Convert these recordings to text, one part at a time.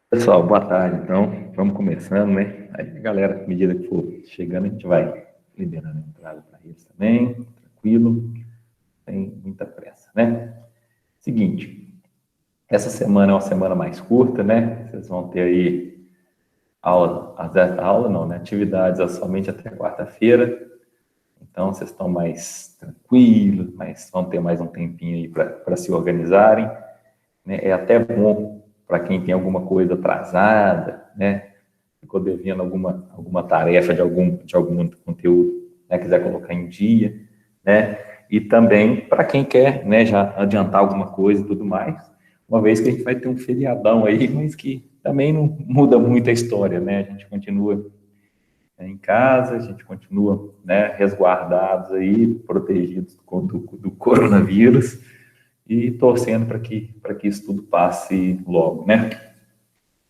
Pessoal, boa tarde. Então, vamos começando, né? Aí, galera, à medida que for chegando, a gente vai liberando a entrada para eles também, tranquilo, sem muita pressa, né? Seguinte, essa semana é uma semana mais curta, né? Vocês vão ter aí aula não, né? Atividades somente até quarta-feira, então vocês estão mais tranquilos, mas vão ter mais um tempinho aí para se organizarem, né? É até bom para quem tem alguma coisa atrasada, né? Ficou devendo alguma tarefa de algum conteúdo, né? Quiser colocar em dia, né? E também para quem quer, né? Já adiantar alguma coisa e tudo mais, uma vez que a gente vai ter um feriadão aí, mas que também não muda muito a história, né? A gente continua em casa, a gente continua, né, resguardados aí, protegidos do coronavírus e torcendo para que isso tudo passe logo, né?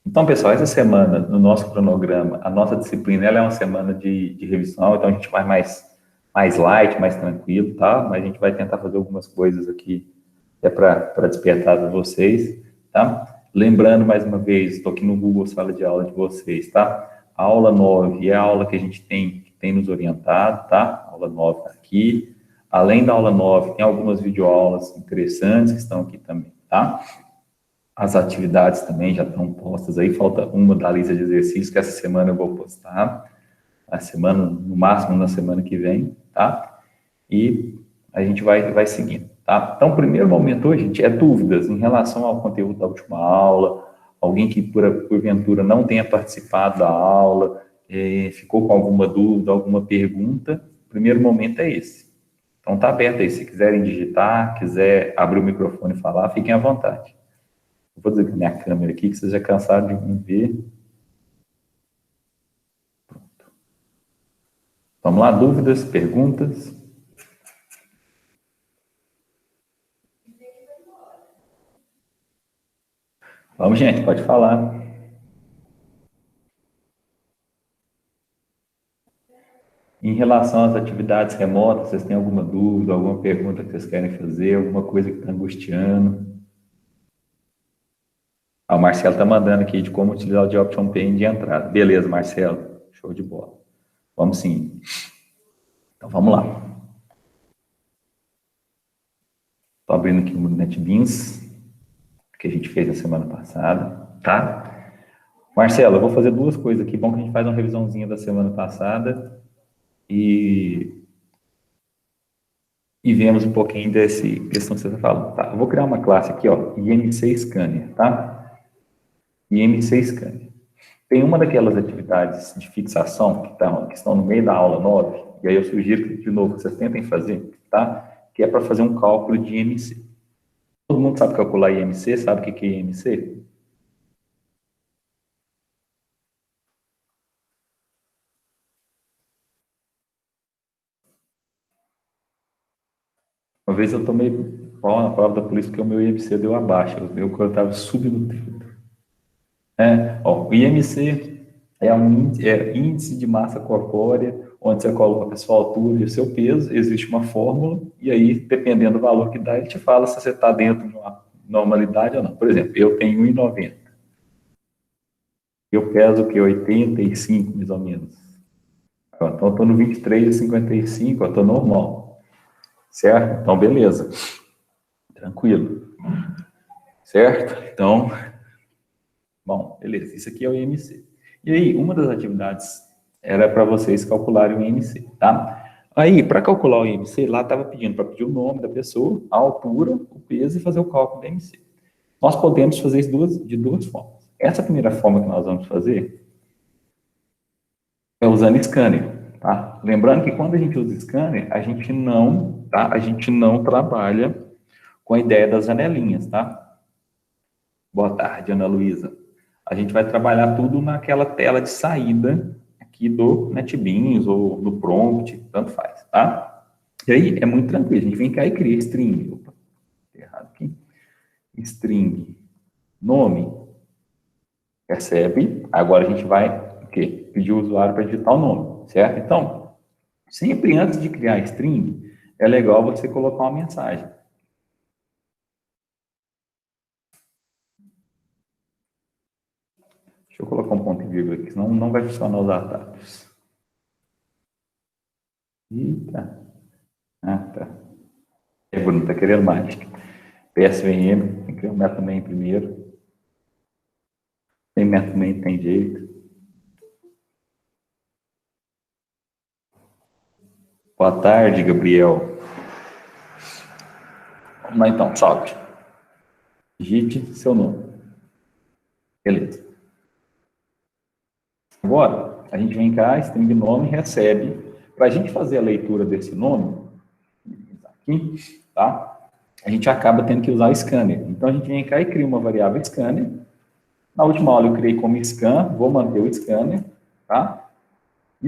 Então, pessoal, essa semana, no nosso cronograma, a nossa disciplina, ela é uma semana de revisão, então a gente vai mais light, mais tranquilo, tá? Mas a gente vai tentar fazer algumas coisas aqui para despertar vocês, tá? Lembrando, mais uma vez, estou aqui no Google Sala de Aula de vocês, tá? A aula 9 é a aula que a gente tem nos orientado, tá? A aula 9 está aqui. Além da aula 9, tem algumas videoaulas interessantes que estão aqui também, tá? As atividades também já estão postas aí, falta uma da lista de exercícios que essa semana eu vou postar, a semana, no máximo na semana que vem, tá? E a gente vai seguindo, tá? Então, o primeiro momento hoje, gente, é dúvidas em relação ao conteúdo da última aula, alguém que porventura não tenha participado da aula, ficou com alguma dúvida, alguma pergunta, o primeiro momento é esse. Então, tá aberto aí, se quiserem digitar, quiser abrir o microfone e falar, fiquem à vontade. Vou desligar minha câmera aqui, que vocês já cansaram de me ver. Vamos lá, dúvidas, perguntas? Vamos, gente, pode falar. Em relação às atividades remotas, vocês têm alguma dúvida, alguma pergunta que vocês querem fazer, alguma coisa que está angustiando? Ah, o Marcelo está mandando aqui de como utilizar o de Option Pane de entrada. Beleza, Marcelo, show de bola. Vamos sim. Então, vamos lá. Estou abrindo aqui o NetBeans, que a gente fez na semana passada, tá? Marcelo, eu vou fazer duas coisas aqui. Bom que a gente faz uma revisãozinha da semana passada e vemos um pouquinho desse questão que você está falando. Tá, eu vou criar uma classe aqui, ó, IMC Scanner, tá? IMC Scanner. Tem uma daquelas atividades de fixação que estão no meio da aula 9, e aí eu sugiro que, de novo, vocês tentem fazer, tá? Que é para fazer um cálculo de IMC. Todo mundo sabe calcular IMC? Sabe o que é IMC? Uma vez eu tomei pau na prova da polícia porque o meu IMC deu abaixo, o meu estava subnutrido. Ó, o IMC é índice de massa corpórea, onde você coloca a sua altura e o seu peso, existe uma fórmula, e aí, dependendo do valor que dá, ele te fala se você está dentro de uma normalidade ou não. Por exemplo, eu tenho 1,90. Eu peso o que? 85, mais ou menos. Então, eu estou no 23,55, eu estou normal. Certo? Então, beleza. Tranquilo. Certo? Então, bom, beleza. Isso aqui é o IMC. E aí, uma das atividades era para vocês calcularem o IMC, tá? Aí, para calcular o IMC, lá estava pedindo para pedir o nome da pessoa, a altura, o peso e fazer o cálculo do IMC. Nós podemos fazer isso de duas formas. Essa primeira forma que nós vamos fazer é usando scanner, tá? Lembrando que quando a gente usa scanner, a gente não, tá? A gente não trabalha com a ideia das janelinhas, tá? Boa tarde, Ana Luísa. A gente vai trabalhar tudo naquela tela de saída aqui do NetBeans ou do prompt, tanto faz, tá? E aí é muito tranquilo. A gente vem cá e cria string. Opa, errado aqui. String nome, percebe? Agora a gente vai o quê? Pedir o usuário para digitar o nome, certo? Então, sempre antes de criar string, é legal você colocar uma mensagem. Deixa eu colocar um ponto e vírgula aqui, senão não vai funcionar os atalhos. Eita. Ah, tá. É, Bruno, tá querendo mágica. PSVM, tem que criar um método main primeiro. Tem método main, tem jeito. Boa tarde, Gabriel. Vamos lá então, salve. Digite seu nome. Beleza. Agora, a gente vem cá, string nome, recebe. Para a gente fazer a leitura desse nome, aqui, tá? A gente acaba tendo que usar o scanner. Então, a gente vem cá e cria uma variável scanner. Na última aula eu criei como scan, vou manter o scanner, tá?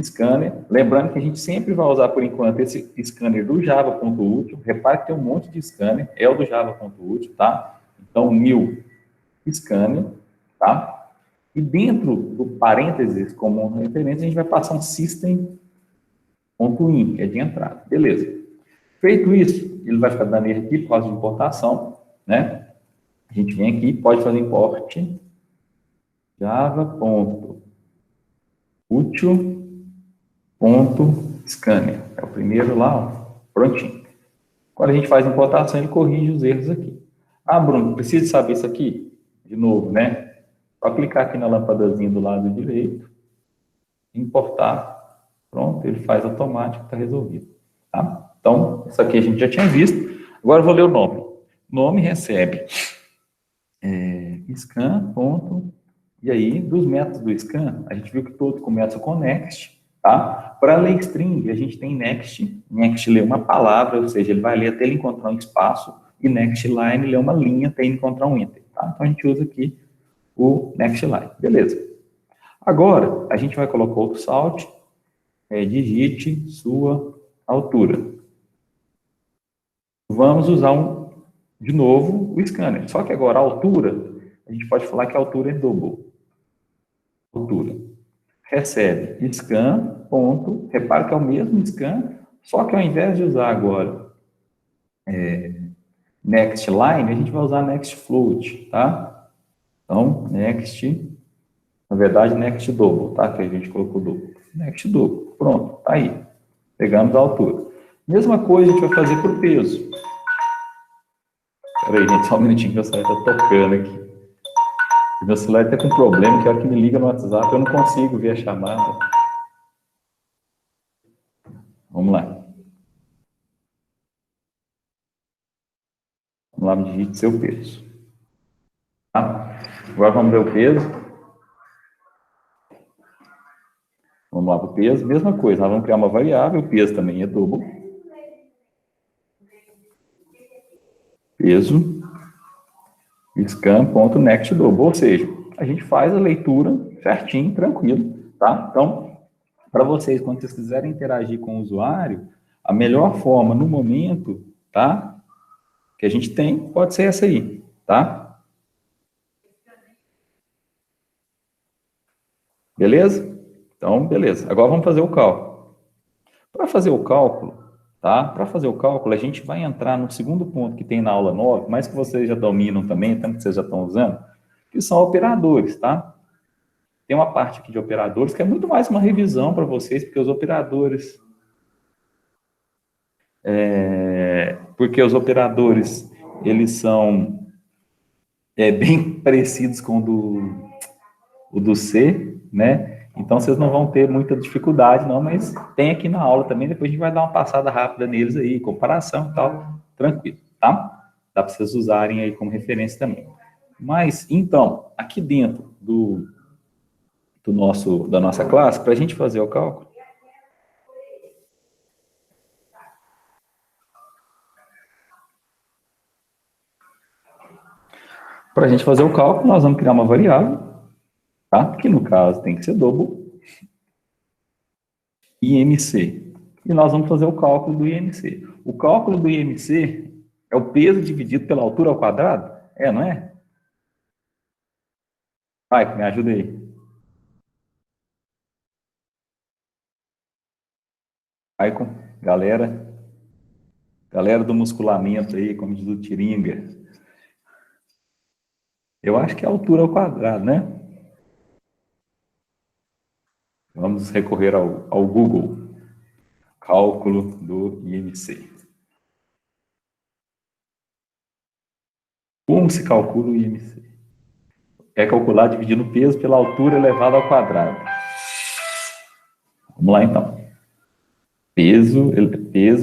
Scanner. Lembrando que a gente sempre vai usar, por enquanto, esse scanner do java.util. Repare que tem um monte de scanner, é o do java.util, tá? Então, new scanner, tá? E dentro do parênteses, como referência, a gente vai passar um system.in, que é de entrada. Beleza. Feito isso, ele vai ficar dando erro aqui por causa de importação, né? A gente vem aqui, pode fazer import java.util.scanner. É o primeiro lá, ó, prontinho. Quando a gente faz importação, ele corrige os erros aqui. Ah, Bruno, precisa saber isso aqui? De novo, né? Só clicar aqui na lâmpadazinha do lado direito, importar, pronto, ele faz automático, está resolvido. Tá? Então, isso aqui a gente já tinha visto. Agora eu vou ler o nome. Nome recebe scan, ponto, e aí, dos métodos do scan, a gente viu que todos começam com next, tá? Para ler string, a gente tem next, next lê uma palavra, ou seja, ele vai ler até ele encontrar um espaço, e next line lê uma linha até ele encontrar um enter, tá? Então, a gente usa aqui o next line, beleza. Agora, a gente vai colocar outro salt, digite sua altura. Vamos usar de novo o scanner, só que agora a altura, a gente pode falar que a altura é double. Altura. Recebe scan, ponto, repara que é o mesmo scan, só que ao invés de usar agora next line, a gente vai usar next float, tá? Então, next, na verdade, next double, tá? Que a gente colocou double. Next double, pronto, tá aí. Pegamos a altura. Mesma coisa a gente vai fazer para o peso. Espera aí, gente, só um minutinho que meu celular está tocando aqui. Meu celular está com problema, que a hora que me liga no WhatsApp eu não consigo ver a chamada. Vamos lá. Vamos lá, digite seu peso. Tá? Agora vamos ver o peso. Vamos lá para o peso, mesma coisa. Nós vamos criar uma variável, o peso também é double. Peso, scan.next double, ou seja, a gente faz a leitura certinho, tranquilo, tá? Então, para vocês, quando vocês quiserem interagir com o usuário, a melhor forma no momento, tá? Que a gente tem, pode ser essa aí, tá? Beleza? Então, beleza. Agora vamos fazer o cálculo. Para fazer o cálculo, tá? Para fazer o cálculo, a gente vai entrar no segundo ponto que tem na aula 9, mas que vocês já dominam também, tanto que vocês já estão usando, que são operadores, tá? Tem uma parte aqui de operadores que é muito mais uma revisão para vocês, porque os operadores... porque os operadores, eles são bem parecidos com o do C, né? Então, vocês não vão ter muita dificuldade, não, mas tem aqui na aula também, depois a gente vai dar uma passada rápida neles aí, comparação e tal, tranquilo, tá? Dá para vocês usarem aí como referência também. Mas, então, aqui dentro da nossa classe, para a gente fazer o cálculo, nós vamos criar uma variável, tá? Que no caso tem que ser double, IMC. E nós vamos fazer o cálculo do IMC. O cálculo do IMC é o peso dividido pela altura ao quadrado? Não é? Vai, me ajuda aí. Vai com galera do musculamento aí, como diz o Tiringa. Eu acho que é a altura ao quadrado, né? Vamos recorrer ao Google. Cálculo do IMC. Como se calcula o IMC? É calcular dividindo o peso pela altura elevada ao quadrado. Vamos lá, então. Peso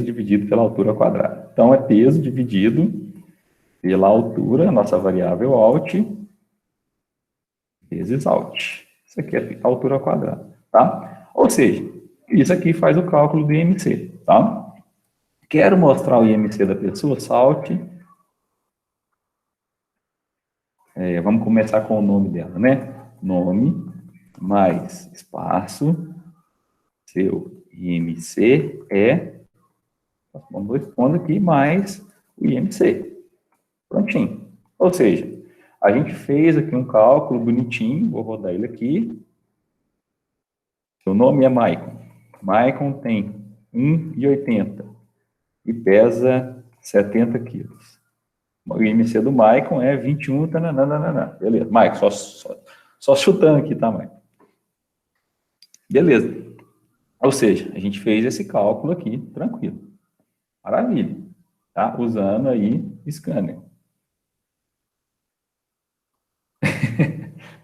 dividido pela altura ao quadrado. Então, é peso dividido pela altura, nossa variável alt, vezes alt. Isso aqui é a altura ao quadrado, tá? Ou seja, isso aqui faz o cálculo do IMC, tá? Quero mostrar o IMC da pessoa, salte. Vamos começar com o nome dela, né? Nome, mais espaço, seu IMC é, vamos dois pontos aqui, mais o IMC. Prontinho. Ou seja, a gente fez aqui um cálculo bonitinho, vou rodar ele aqui. Seu nome é Maicon. Maicon tem 1,80 e pesa 70 quilos. O IMC do Maicon é 21, tananana. Beleza. Maicon, só chutando aqui, tá, Maicon? Beleza. Ou seja, a gente fez esse cálculo aqui, tranquilo. Maravilha. Tá? Usando aí scanner.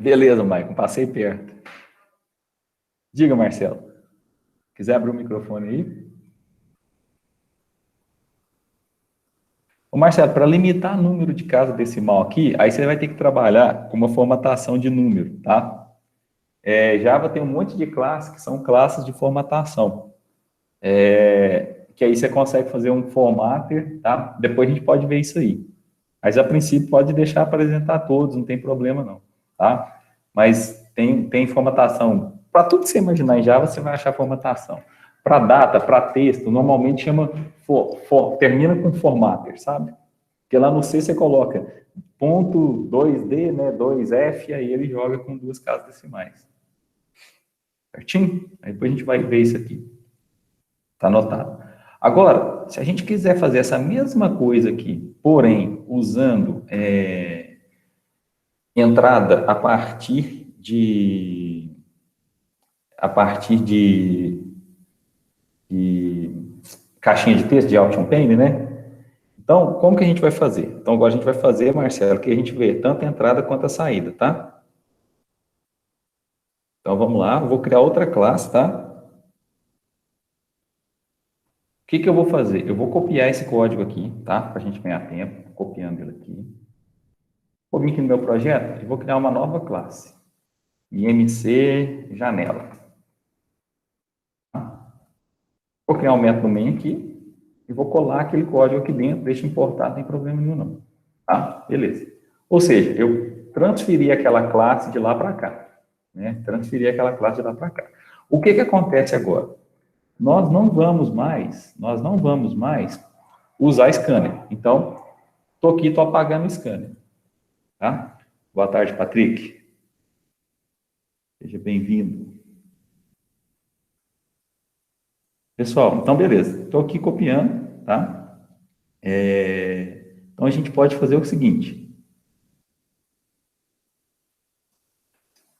Beleza, Maicon, passei perto. Diga, Marcelo. Quiser abrir o microfone aí? Ô, Marcelo, para limitar o número de casa decimal aqui, aí você vai ter que trabalhar com uma formatação de número, tá? Java tem um monte de classes que são classes de formatação. Que aí você consegue fazer um formatter, tá? Depois a gente pode ver isso aí. Mas, a princípio, pode deixar apresentar todos, não tem problema não, tá? Mas tem formatação. Para tudo que você imaginar em Java, você vai achar formatação. Para data, para texto, normalmente chama, termina com formatter, sabe? Porque lá no C você coloca ponto 2D, né, 2F, aí ele joga com duas casas decimais. Certinho? Aí depois a gente vai ver isso aqui. Tá anotado. Agora, se a gente quiser fazer essa mesma coisa aqui, porém, usando entrada a partir de caixinha de texto, de Option Pane, né? Então, como que a gente vai fazer? Então, agora a gente vai fazer, Marcelo, que a gente vê tanto a entrada quanto a saída, tá? Então, vamos lá, eu vou criar outra classe, tá? O que eu vou fazer? Eu vou copiar esse código aqui, tá? Para a gente ganhar tempo, copiando ele aqui. Vou vir aqui no meu projeto e vou criar uma nova classe. IMC janela. Vou criar um método main aqui e vou colar aquele código aqui dentro, deixa importar, não tem problema nenhum não. Tá? Beleza. Ou seja, eu transferi aquela classe de lá para cá. Né? Transferi aquela classe de lá para cá. O que acontece agora? Nós não vamos mais usar scanner. Então, estou apagando o scanner. Tá? Boa tarde, Patrick. Seja bem-vindo. Pessoal, então beleza. Estou aqui copiando, tá? Então a gente pode fazer o seguinte.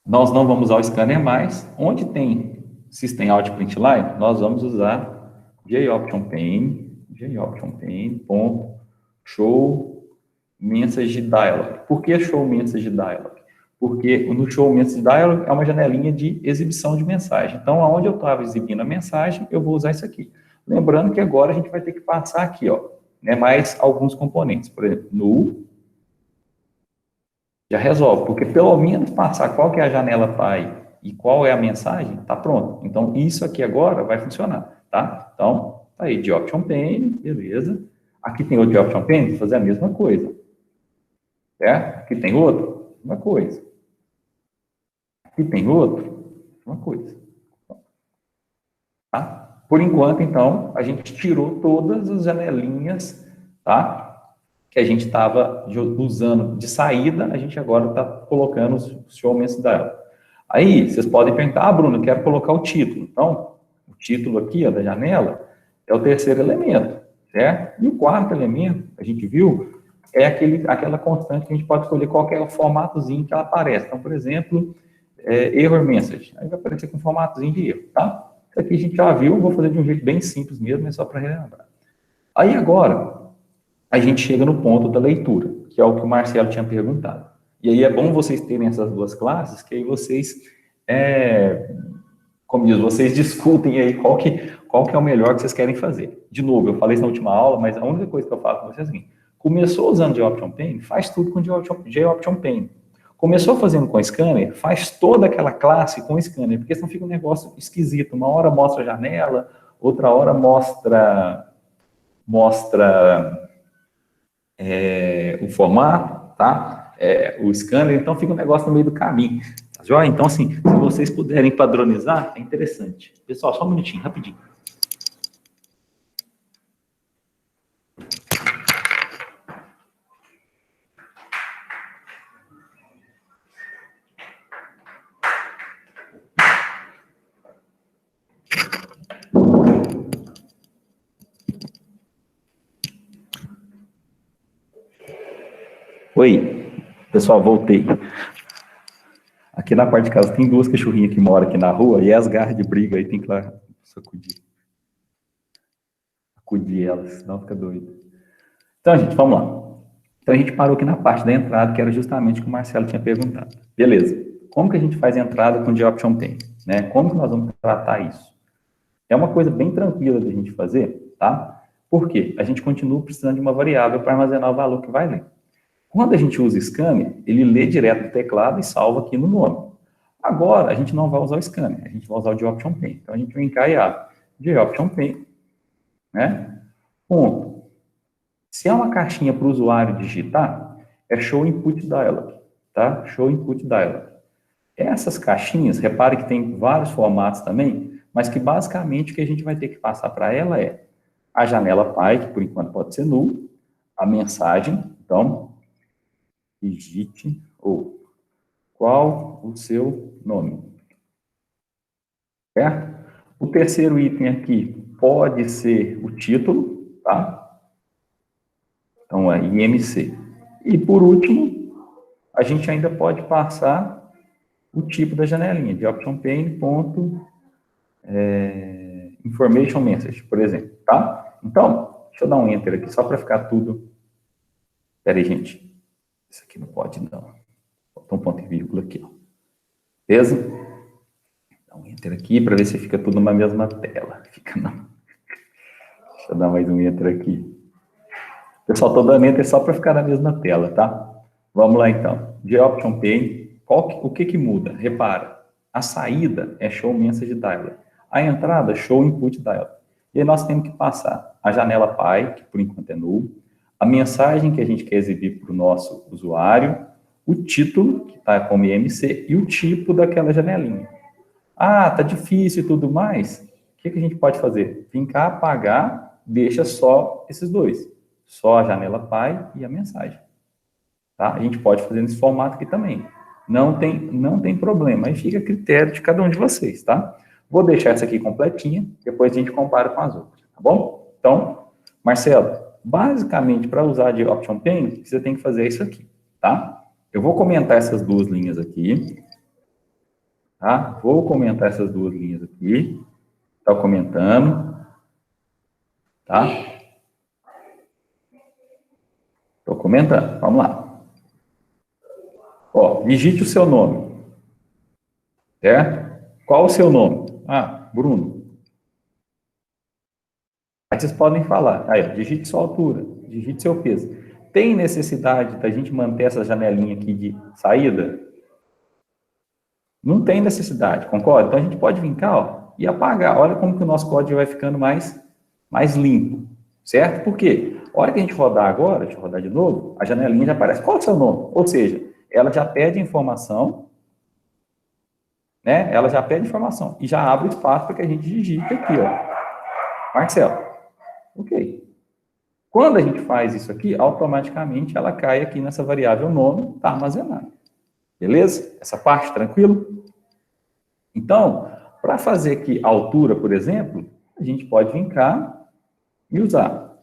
Nós não vamos usar o scanner mais. Onde tem System Out Print Line, nós vamos usar JOptionPane, show message dialog. Por que show message dialog? Porque no show message dialog é uma janelinha de exibição de mensagem. Então, aonde eu estava exibindo a mensagem, eu vou usar isso aqui. Lembrando que agora a gente vai ter que passar aqui, ó, né, mais alguns componentes. Por exemplo, null, já resolve, porque pelo menos passar qual que é a janela pai e qual é a mensagem, tá pronto. Então, isso aqui agora vai funcionar, tá? Então, tá aí, de option pane, beleza. Aqui tem outro de option pane, vou fazer a mesma coisa. Certo? Aqui tem outro, uma coisa. Aqui tem outro, uma coisa. Tá? Por enquanto, então, a gente tirou todas as janelinhas, tá? Que a gente estava usando de saída, a gente agora está colocando os show message dialog. Aí, vocês podem perguntar, Bruno, eu quero colocar o título. Então, o título aqui, ó, da janela, é o terceiro elemento, certo? E o quarto elemento, a gente viu, é aquela constante que a gente pode escolher qualquer formatozinho que ela aparece. Então, por exemplo, error message. Aí vai aparecer com um formatozinho de erro, tá? Isso aqui a gente já viu, vou fazer de um jeito bem simples mesmo, é só para relembrar. Aí agora, a gente chega no ponto da leitura, que é o que o Marcelo tinha perguntado. E aí é bom vocês terem essas duas classes, que aí vocês, como diz, vocês discutem aí qual que é o melhor que vocês querem fazer. De novo, eu falei isso na última aula, mas a única coisa que eu falo com vocês é assim, começou usando JOption Pane, faz tudo com JOption Pane. Começou fazendo com scanner, faz toda aquela classe com scanner, porque senão fica um negócio esquisito. Uma hora mostra a janela, outra hora mostra o formato, tá? O scanner, então fica um negócio no meio do caminho. Tá joia? Então, assim, se vocês puderem padronizar, é interessante. Pessoal, só um minutinho, rapidinho. Oi, pessoal, voltei. Aqui na parte de casa tem duas cachorrinhas que moram aqui na rua e as garras de briga aí tem que lá acudir elas, senão fica doido. Então, gente, vamos lá. Então, a gente parou aqui na parte da entrada, que era justamente o que o Marcelo tinha perguntado. Beleza. Como que a gente faz a entrada com o JOption Pane? Né? Como que nós vamos tratar isso? É uma coisa bem tranquila de a gente fazer, tá? Por quê? A gente continua precisando de uma variável para armazenar o valor que vai ler. Quando a gente usa scanner, ele lê direto do teclado e salva aqui no nome. Agora, a gente não vai usar o scanner, a gente vai usar o JOption Pane. Então, a gente vai encaixar JOption Pane, né? Ponto. Se é uma caixinha para o usuário digitar, é Show Input Dialog, tá? Show Input Dialog. Essas caixinhas, repare que tem vários formatos também, mas que basicamente o que a gente vai ter que passar para ela é a janela Py, que por enquanto pode ser nulo, a mensagem, então, digite ou qual o seu nome, certo? O terceiro item aqui pode ser o título, tá? Então, é IMC. E, por último, a gente ainda pode passar o tipo da janelinha, de Option Pane, Information Message, por exemplo, tá? Então, deixa eu dar um Enter aqui, só para ficar tudo... Espera aí, gente. Isso aqui não pode, não. Falta um ponto e vírgula aqui, ó. Beleza? Dá um Enter aqui, para ver se fica tudo na mesma tela. Fica não. Deixa eu dar mais um Enter aqui. Pessoal, estou dando Enter só para ficar na mesma tela, tá? Vamos lá, então. De Option Pane, o que muda? Repara, a saída é Show Message Dialog. A entrada, Show Input Dialog. E aí nós temos que passar a janela Py, que por enquanto é nulo, a mensagem que a gente quer exibir para o nosso usuário, o título, que está como IMC, e o tipo daquela janelinha. Ah, tá difícil e tudo mais. O que a gente pode fazer? Vem cá, apagar, deixa só esses dois. Só a janela Py e a mensagem. Tá? A gente pode fazer nesse formato aqui também. Não tem problema. Aí fica a critério de cada um de vocês, tá? Vou deixar essa aqui completinha, depois a gente compara com as outras, tá bom? Então, Marcelo, basicamente, para usar de Option Pane, você tem que fazer isso aqui, tá? Eu vou comentar essas duas linhas aqui, tá? Vou comentar essas duas linhas aqui. Tá comentando, tá? Estou comentando, vamos lá. Ó, digite o seu nome, certo? Qual o seu nome? Ah, Bruno. Aí vocês podem falar, aí, digite sua altura, digite seu peso. Tem necessidade da gente manter essa janelinha aqui de saída? Não tem necessidade, concorda? Então a gente pode vir cá, ó, e apagar. Olha como que o nosso código vai ficando mais limpo, certo? Por quê? A hora que a gente rodar agora, deixa eu rodar de novo, a janelinha já aparece. Qual é o seu nome? Ou seja, ela já pede informação, né? Ela já pede informação e já abre espaço para que a gente digite aqui, ó. Marcelo. Ok. Quando a gente faz isso aqui, automaticamente ela cai aqui nessa variável nome, está armazenada. Beleza? Essa parte, tranquilo? Então, para fazer aqui a altura, por exemplo, a gente pode vir cá e usar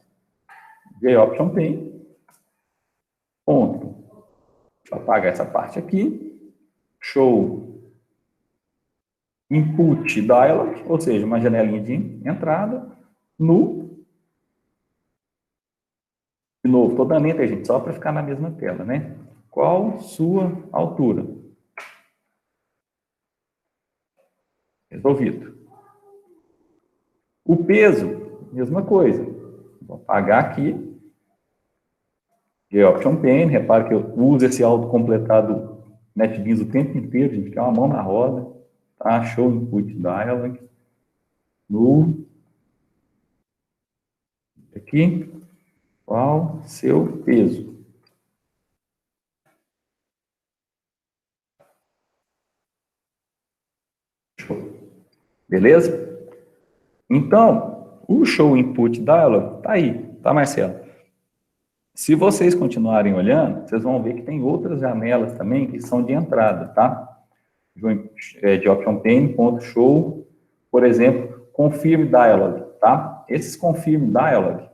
JOption Pane, ponto. Deixa eu apagar essa parte aqui. Show input dialog, ou seja, uma janelinha de entrada, no... De novo, estou dando enter, gente, só para ficar na mesma tela, né? Qual sua altura? Resolvido. O peso, mesma coisa. Vou apagar aqui. Option pane, repare que eu uso esse autocompletado NetBeans o tempo inteiro, gente, que é uma mão na roda. Tá? Show input dialog. No... Aqui. Qual seu peso? Show. Beleza? Então, o show input dialog tá aí, tá, Marcelo? Se vocês continuarem olhando, vocês vão ver que tem outras janelas também que são de entrada, tá? De option pane, ponto show, por exemplo, confirm dialog, tá? Esses confirm dialog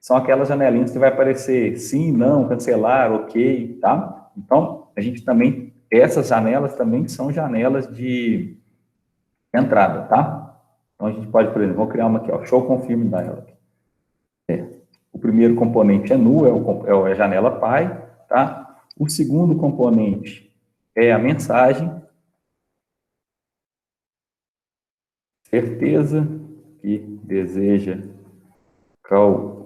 são aquelas janelinhas que vai aparecer sim, não, cancelar, ok, tá? Então, a gente também, essas janelas também são janelas de entrada, tá? Então, a gente pode, por exemplo, vou criar uma aqui, ó, show confirm dialog. O primeiro componente é null, é a janela pi, tá? O segundo componente é a mensagem. Certeza que deseja calcular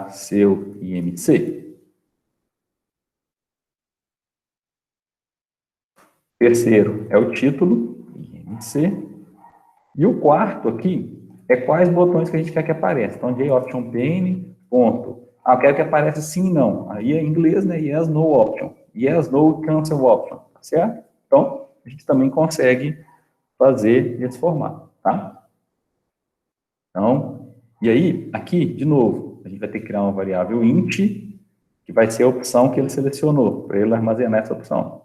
seu IMC. Terceiro é o título, IMC. E o quarto aqui é quais botões que a gente quer que apareça. Então, option pane, ponto. Eu quero que apareça sim, não. Aí é em inglês, né? Yes, no option. Yes, no, cancel option. Tá certo? Então, a gente também consegue fazer esse formato, tá? Então, e aí, aqui, de novo, a gente vai ter que criar uma variável int, que vai ser a opção que ele selecionou, para ele armazenar essa opção.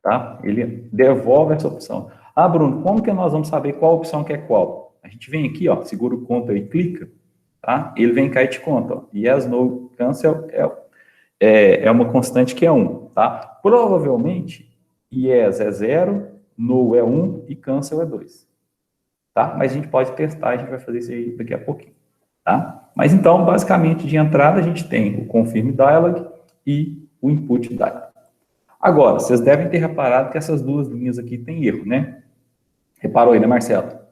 Tá? Ele devolve essa opção. Ah, Bruno, como que nós vamos saber qual opção que é qual? A gente vem aqui, ó, segura o conta e clica, tá? Ele vem cá e te conta, ó. Yes, no, cancel é uma constante que é 1, tá? Provavelmente, yes é 0, no é 1 e cancel é 2. Tá? Mas a gente pode testar, a gente vai fazer isso aí daqui a pouquinho, tá? Mas então, basicamente, de entrada, a gente tem o confirm dialog e o input dialog. Agora, vocês devem ter reparado que essas duas linhas aqui têm erro, né? Reparou aí, né, Marcelo?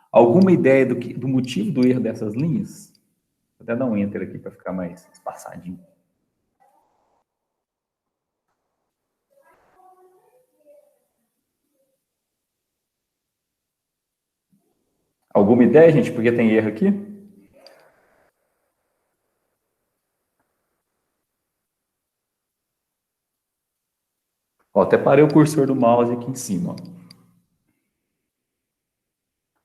Alguma ideia do motivo do erro dessas linhas? Vou até dar um enter aqui para ficar mais espaçadinho. Alguma ideia, gente? Por que tem erro aqui? Ó, até parei o cursor do mouse aqui em cima. Ó.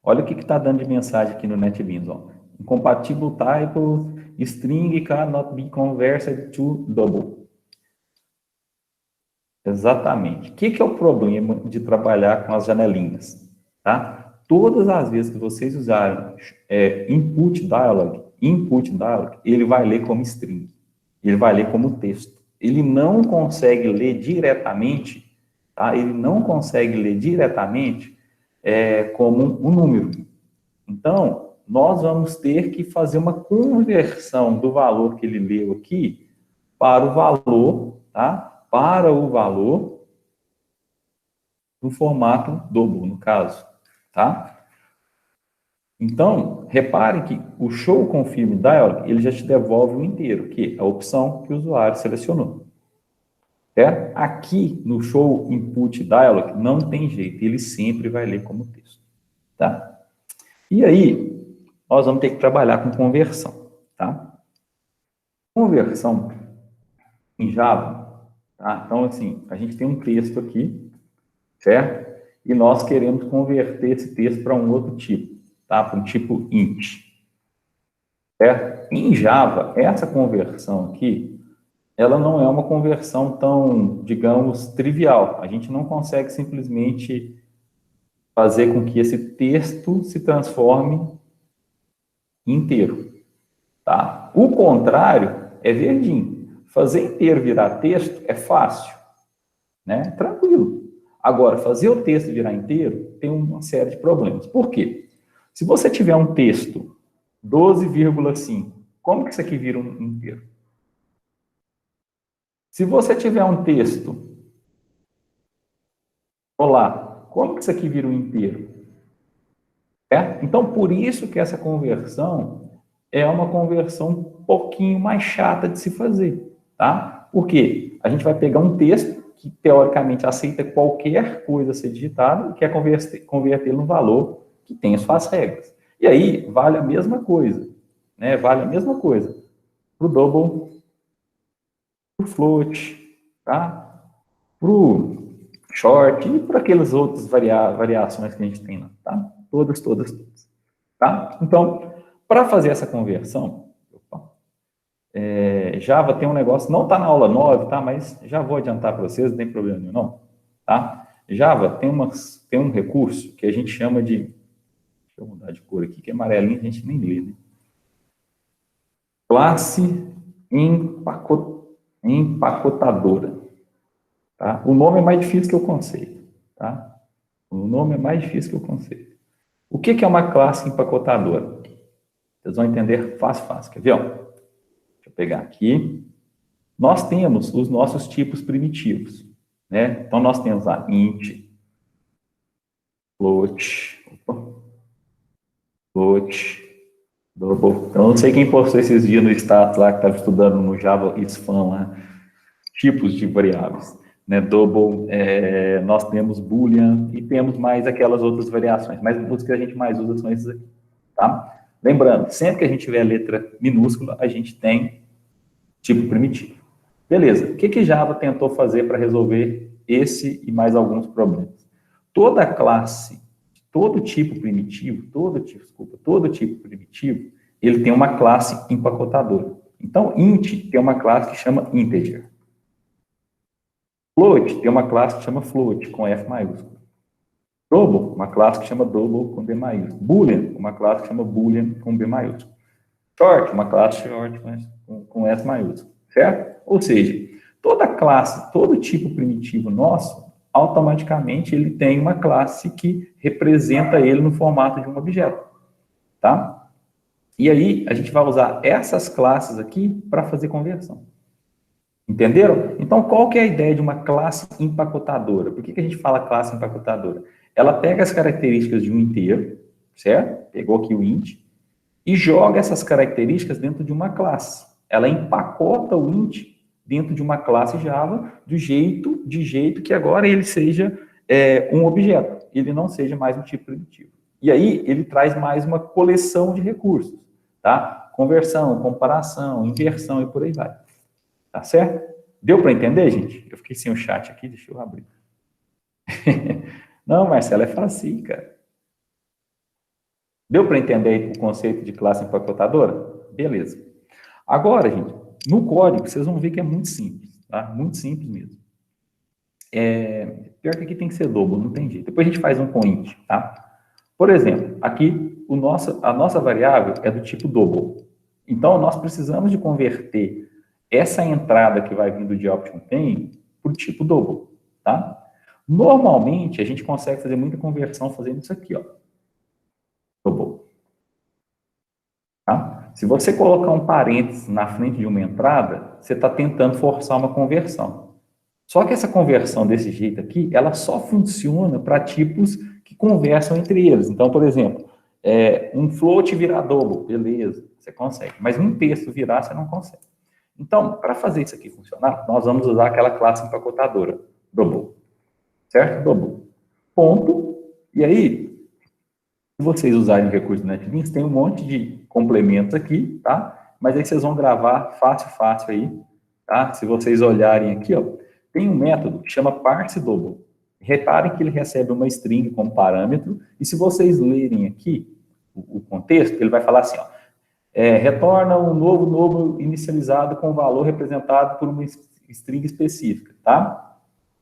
Olha o que está dando de mensagem aqui no NetBeans. Ó. Incompatible type, string cannot be converted to double. Exatamente. O que é o problema de trabalhar com as janelinhas? Tá? Todas as vezes que vocês usarem input dialog, ele vai ler como string. Ele vai ler como texto. Ele não consegue ler diretamente, tá? Ele não consegue ler diretamente como um número. Então, nós vamos ter que fazer uma conversão do valor que ele leu aqui para o valor, tá? Para o valor do formato double, no caso, tá? Então, reparem que o show confirm dialog, ele já te devolve o inteiro, que é a opção que o usuário selecionou. Aqui no show input dialog não tem jeito, ele sempre vai ler como texto, tá? E aí, nós vamos ter que trabalhar com conversão, tá? Conversão em Java, tá? Então, assim, a gente tem um texto aqui, certo? E nós queremos converter esse texto para um outro tipo, tá? Para um tipo int. Certo? Em Java, essa conversão aqui, ela não é uma conversão tão, digamos, trivial. A gente não consegue simplesmente fazer com que esse texto se transforme inteiro, tá? O contrário é verdinho. Fazer inteiro virar texto é fácil, né? Tranquilo. Agora, fazer o texto virar inteiro tem uma série de problemas. Por quê? Se você tiver um texto 12,5, como que isso aqui vira um inteiro? Se você tiver um texto, olá, como que isso aqui vira um inteiro? Então, por isso que essa conversão é uma conversão um pouquinho mais chata de se fazer, tá? Porque a gente vai pegar um texto que, teoricamente, aceita qualquer coisa ser digitada e quer convertê-lo no valor que tem as suas regras. E aí, vale a mesma coisa, né? Vale a mesma coisa para o double, para o float, tá? Para o short e para aquelas outras variações que a gente tem lá, tá? Todas. Tá? Então, para fazer essa conversão, Java tem um negócio, não está na aula 9, tá? Mas já vou adiantar para vocês, não tem problema nenhum, não. Tá? Java tem um recurso que a gente chama de... Deixa eu mudar de cor aqui, que é amarelinho, a gente nem lê, né? Classe empacotadora. Tá? O nome é mais difícil que o conceito. Tá? O nome é mais difícil que o conceito. O que é uma classe empacotadora? Vocês vão entender fácil. Quer ver? Ó? Deixa eu pegar aqui. Nós temos os nossos tipos primitivos. Né? Então, nós temos a int, float, double. Eu não sei quem postou esses dias no status lá, que estava estudando no Java Isfan lá, tipos de variáveis. Né? Double, nós temos boolean e temos mais aquelas outras variações. Mas os que a gente mais usa são esses aqui. Tá? Lembrando, sempre que a gente tiver a letra minúscula, a gente tem tipo primitivo. Beleza, o que Java tentou fazer para resolver esse e mais alguns problemas? Toda classe, todo tipo primitivo, ele tem uma classe empacotadora. Então, int tem uma classe que chama integer. Float tem uma classe que chama float, com F maiúsculo. Double, uma classe que chama double, com B maiúsculo. Boolean, uma classe que chama boolean, com B maiúsculo. Short, uma classe short, mas com S maiúsculo. Certo? Ou seja, toda classe, todo tipo primitivo nosso, automaticamente ele tem uma classe que representa ele no formato de um objeto. Tá? E aí, a gente vai usar essas classes aqui para fazer conversão. Entenderam? Então, qual que é a ideia de uma classe empacotadora? Por que a gente fala classe empacotadora? Ela pega as características de um inteiro, certo? Pegou aqui o int, e joga essas características dentro de uma classe. Ela empacota o int dentro de uma classe Java de jeito que agora ele seja um objeto, ele não seja mais um tipo primitivo. E aí ele traz mais uma coleção de recursos, tá? Conversão, comparação, inversão e por aí vai. Tá certo? Deu para entender, gente? Eu fiquei sem o chat aqui, deixa eu abrir. Não, Marcelo, é fácil, cara. Deu para entender o conceito de classe empacotadora? Beleza. Agora, gente, no código, vocês vão ver que é muito simples, tá? Muito simples mesmo. Pior que aqui tem que ser double, não tem jeito. Depois a gente faz um com int, tá? Por exemplo, aqui a nossa variável é do tipo double. Então, nós precisamos de converter essa entrada que vai vindo de option tem para o tipo double, tá? Normalmente, a gente consegue fazer muita conversão fazendo isso aqui, ó. Double. Tá? Se você colocar um parênteses na frente de uma entrada, você está tentando forçar uma conversão. Só que essa conversão desse jeito aqui, ela só funciona para tipos que conversam entre eles. Então, por exemplo, um float virar double, beleza, você consegue. Mas um texto virar, você não consegue. Então, para fazer isso aqui funcionar, nós vamos usar aquela classe empacotadora, double. Certo? Double. Ponto. E aí, se vocês usarem o recurso do NetBeans, tem um monte de complementos aqui, tá? Mas aí vocês vão gravar fácil aí, tá? Se vocês olharem aqui, ó, tem um método que chama parse double. Reparem que ele recebe uma string como parâmetro, e se vocês lerem aqui o contexto, ele vai falar assim, ó, retorna um novo número inicializado com valor representado por uma string específica, tá?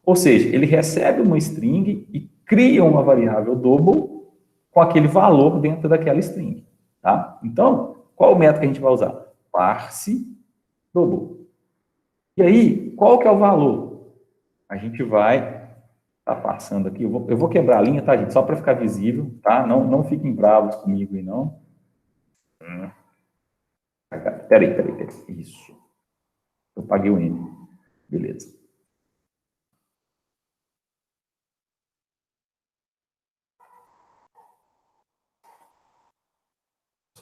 Ou seja, ele recebe uma string e cria uma variável double com aquele valor dentro daquela string, tá? Então, qual o método que a gente vai usar? Parse double. E aí, qual que é o valor? A gente vai Tá passando aqui. Eu vou quebrar a linha, tá, gente? Só para ficar visível, tá? Não fiquem bravos comigo aí, não. Peraí. Isso. Eu paguei o N. Beleza.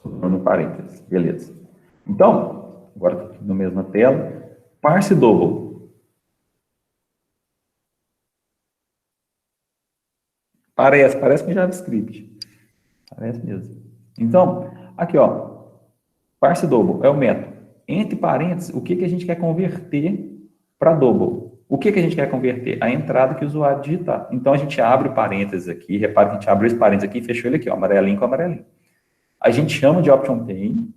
No parênteses. Beleza. Então, agora aqui na mesma tela. Parse double. Parece com JavaScript. Parece mesmo. Então, aqui, ó. Parse double é o método. Entre parênteses, o que a gente quer converter para double? O que a gente quer converter? A entrada que o usuário digitar. Então, a gente abre parênteses aqui. Repare que a gente abriu esse parênteses aqui e fechou ele aqui, ó, amarelinho com amarelinho. A gente chama de option pane,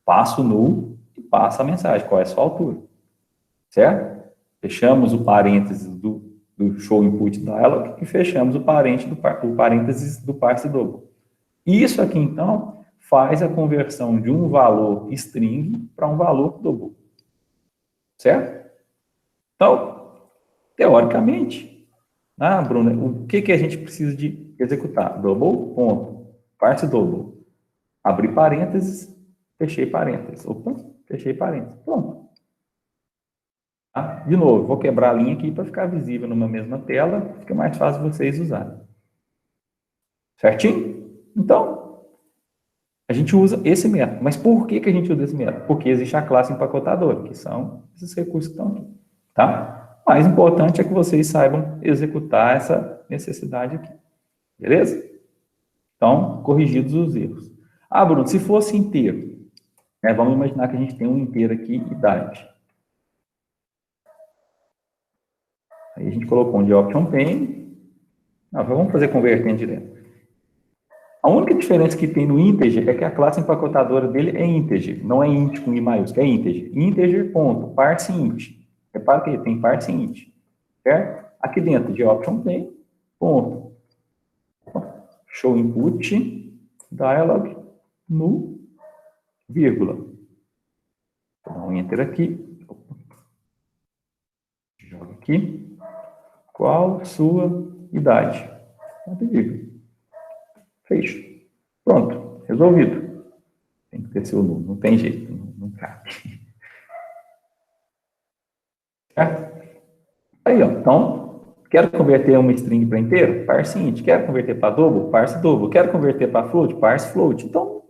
passa o null e passa a mensagem, qual é a sua altura. Certo? Fechamos o parênteses do show input dialog e fechamos o parênteses do parse double. Isso aqui, então, faz a conversão de um valor string para um valor double. Certo? Então, teoricamente, Bruno, o que a gente precisa de executar? Double, ponto, parse double. Abri parênteses, fechei parênteses. Opa, fechei parênteses. Pronto. Tá? De novo, vou quebrar a linha aqui para ficar visível numa mesma tela, fica mais fácil vocês usarem. Certinho? Então, a gente usa esse método. Mas por que a gente usa esse método? Porque existe a classe empacotadora, que são esses recursos que estão aqui. Tá? O mais importante é que vocês saibam executar essa necessidade aqui. Beleza? Então, corrigidos os erros. Bruno, se fosse inteiro, vamos imaginar que a gente tem um inteiro aqui, idade. Aí a gente colocou um de option pane. Vamos fazer convertendo direto. A única diferença que tem no integer é que a classe empacotadora dele é integer, não é int com i maiúsculo, é integer. Integer, ponto, parse int. Repara que tem parse int. Certo? Aqui dentro de option pane, ponto. Show input, dialog, no, vírgula. Vou dar um enter aqui. Joga aqui. Qual sua idade? Ponto e vírgula. Fecho. Pronto. Resolvido. Tem que ter seu número. Não tem jeito. Não cabe. Certo? Aí, ó. Então, quero converter uma string para inteiro? Parse int. Quero converter para double? Parse double. Quero converter para float? Parse float. Então,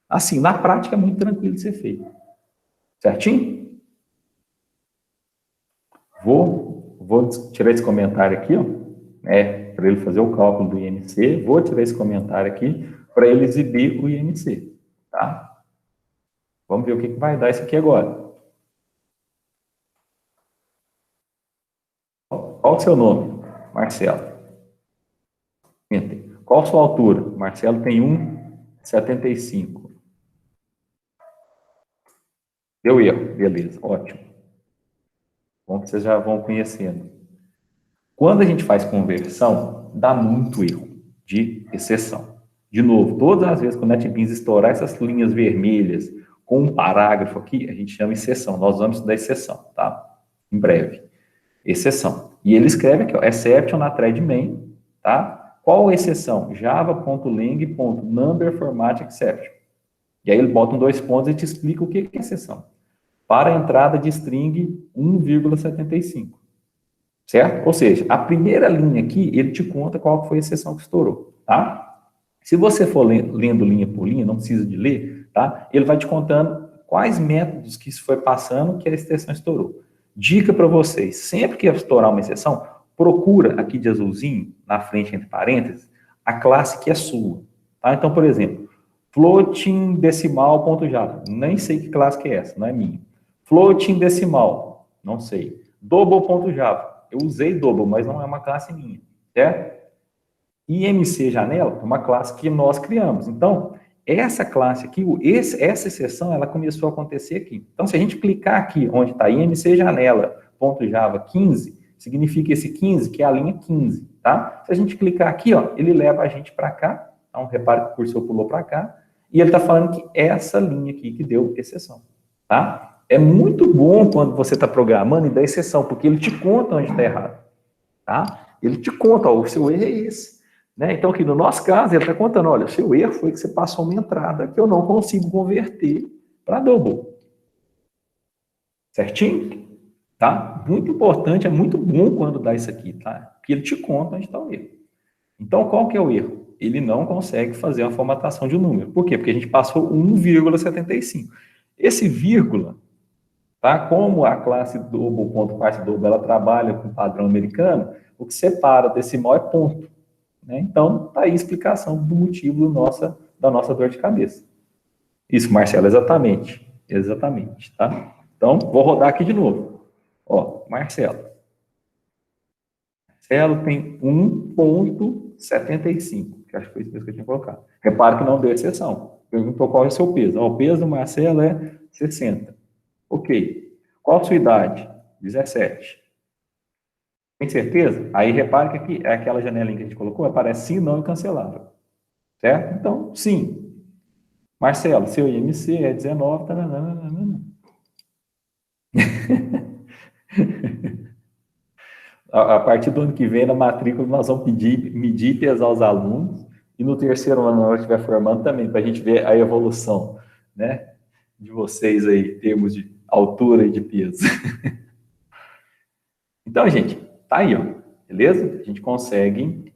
assim, na prática é muito tranquilo de ser feito. Certinho? Vou tirar esse comentário aqui, ó, para ele fazer o cálculo do INC. Vou tirar esse comentário aqui para ele exibir o INC, tá? Vamos ver o que vai dar isso aqui agora. Qual o seu nome? Marcelo. Qual a sua altura? Marcelo tem 1,75. Deu erro. Beleza, ótimo. Bom que vocês já vão conhecendo. Quando a gente faz conversão, dá muito erro de exceção. De novo, todas as vezes que o NetBeans estourar essas linhas vermelhas com um parágrafo aqui, a gente chama exceção. Nós vamos estudar exceção, tá? Em breve. Exceção. E ele escreve aqui, ó, exception na thread main, tá? Qual a exceção? java.lang.numberFormatException. E aí ele bota 2 pontos e te explica o que é exceção. Para a entrada de string 1,75. Certo? Ou seja, a primeira linha aqui, ele te conta qual foi a exceção que estourou, tá? Se você for lendo linha por linha, não precisa de ler, tá? Ele vai te contando quais métodos que isso foi passando que a exceção estourou. Dica para vocês, sempre que estourar uma exceção, procura aqui de azulzinho, na frente entre parênteses, a classe que é sua, tá? Então, por exemplo, floating decimal.java, nem sei que classe que é essa, não é minha. Floating decimal, não sei. Double.java, eu usei double, mas não é uma classe minha, certo? IMC janela é uma classe que nós criamos. Então, essa classe aqui, essa exceção, ela começou a acontecer aqui. Então, se a gente clicar aqui, onde está IMC janela.java 15, significa esse 15, que é a linha 15, tá? Se a gente clicar aqui, ó, ele leva a gente para cá. Então, repare que o cursor pulou para cá. E ele está falando que essa linha aqui que deu exceção, tá? É muito bom quando você está programando e dá exceção, porque ele te conta onde está errado. tá? Ele te conta, ó, o seu erro é esse. Né? Então, aqui no nosso caso, ele está contando, olha, o seu erro foi que você passou uma entrada que eu não consigo converter para double. Certinho? Tá? Muito importante, é muito bom quando dá isso aqui, tá? Porque ele te conta onde está o erro. Então, qual que é o erro? Ele não consegue fazer uma formatação de um número. Por quê? Porque a gente passou 1,75. Esse vírgula, tá? Como a classe double, ponto parte double, ela trabalha com padrão americano, o que separa decimal é ponto. Né? Então, tá aí a explicação do motivo da nossa dor de cabeça. Isso, Marcelo, exatamente. Exatamente, tá? Então, vou rodar aqui de novo. Ó, Marcelo. Marcelo tem 1,75, que acho que foi isso que eu tinha colocado. Repara que não deu exceção. Perguntou qual é o seu peso. Ó, o peso do Marcelo é 60. Ok. Qual a sua idade? 17. Tem certeza? Aí repare que aqui é aquela janelinha que a gente colocou, aparece sim, não e cancelável. Certo? Então, sim. Marcelo, seu IMC é 19. A partir do ano que vem, na matrícula, nós vamos medir e pesar os alunos. E no terceiro ano, nós estiver formando também, para a gente ver a evolução, né, de vocês aí, em termos de altura e de peso. Então, gente, tá aí, ó, beleza? A gente consegue